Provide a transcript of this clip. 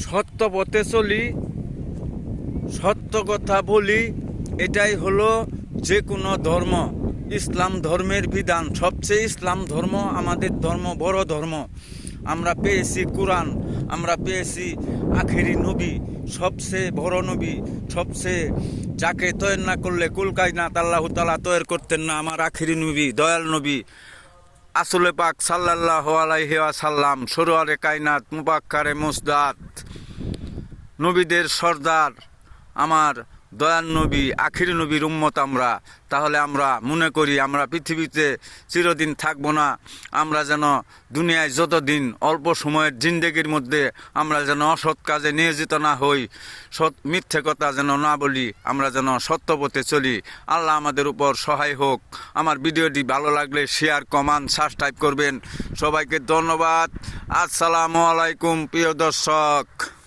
সত্য পথে চলি, সত্য কথা বলি, এটাই হলো যে কোনো ধর্ম। ইসলাম ধর্মের বিধান, সবচেয়ে ইসলাম ধর্ম আমাদের ধর্ম, বড় ধর্ম। আমরা পেয়েছি কোরআন, আমরা পেয়েছি আখেরি নবী, সবচেয়ে বড় নবী, সবচেয়ে যাকে তৈরি না করলে কুলকায়নাত আল্লাহ তাআলা তৈরি করতেন না, আমার আখেরি নবী, দয়াল নবী আসলে পাক সাল্লাল্লাহু আলাইহি ওয়াসাল্লাম, সরোয়ারে কায়নাত, মুবাক্কারে মুসদাত, নবীদের সর্দার, আমার দয়াল নবী, আখির নবীর উম্মত আমরা। তাহলে আমরা মনে করি আমরা পৃথিবীতে চিরদিন থাকবো না। আমরা যেন দুনিয়ায় যতদিন অল্প সময়ের জিন্দেগির মধ্যে আমরা যেন অসৎ কাজে নিয়োজিত না হই, মিথ্যে কথা যেন না বলি, আমরা যেন সত্য পথে চলি। আল্লাহ আমাদের উপর সহায় হোক। আমার ভিডিওটি ভালো লাগলে শেয়ার, কমেন্ট, সাবস্ক্রাইব করবেন। সবাইকে ধন্যবাদ। আসসালামু আলাইকুম প্রিয় দর্শক।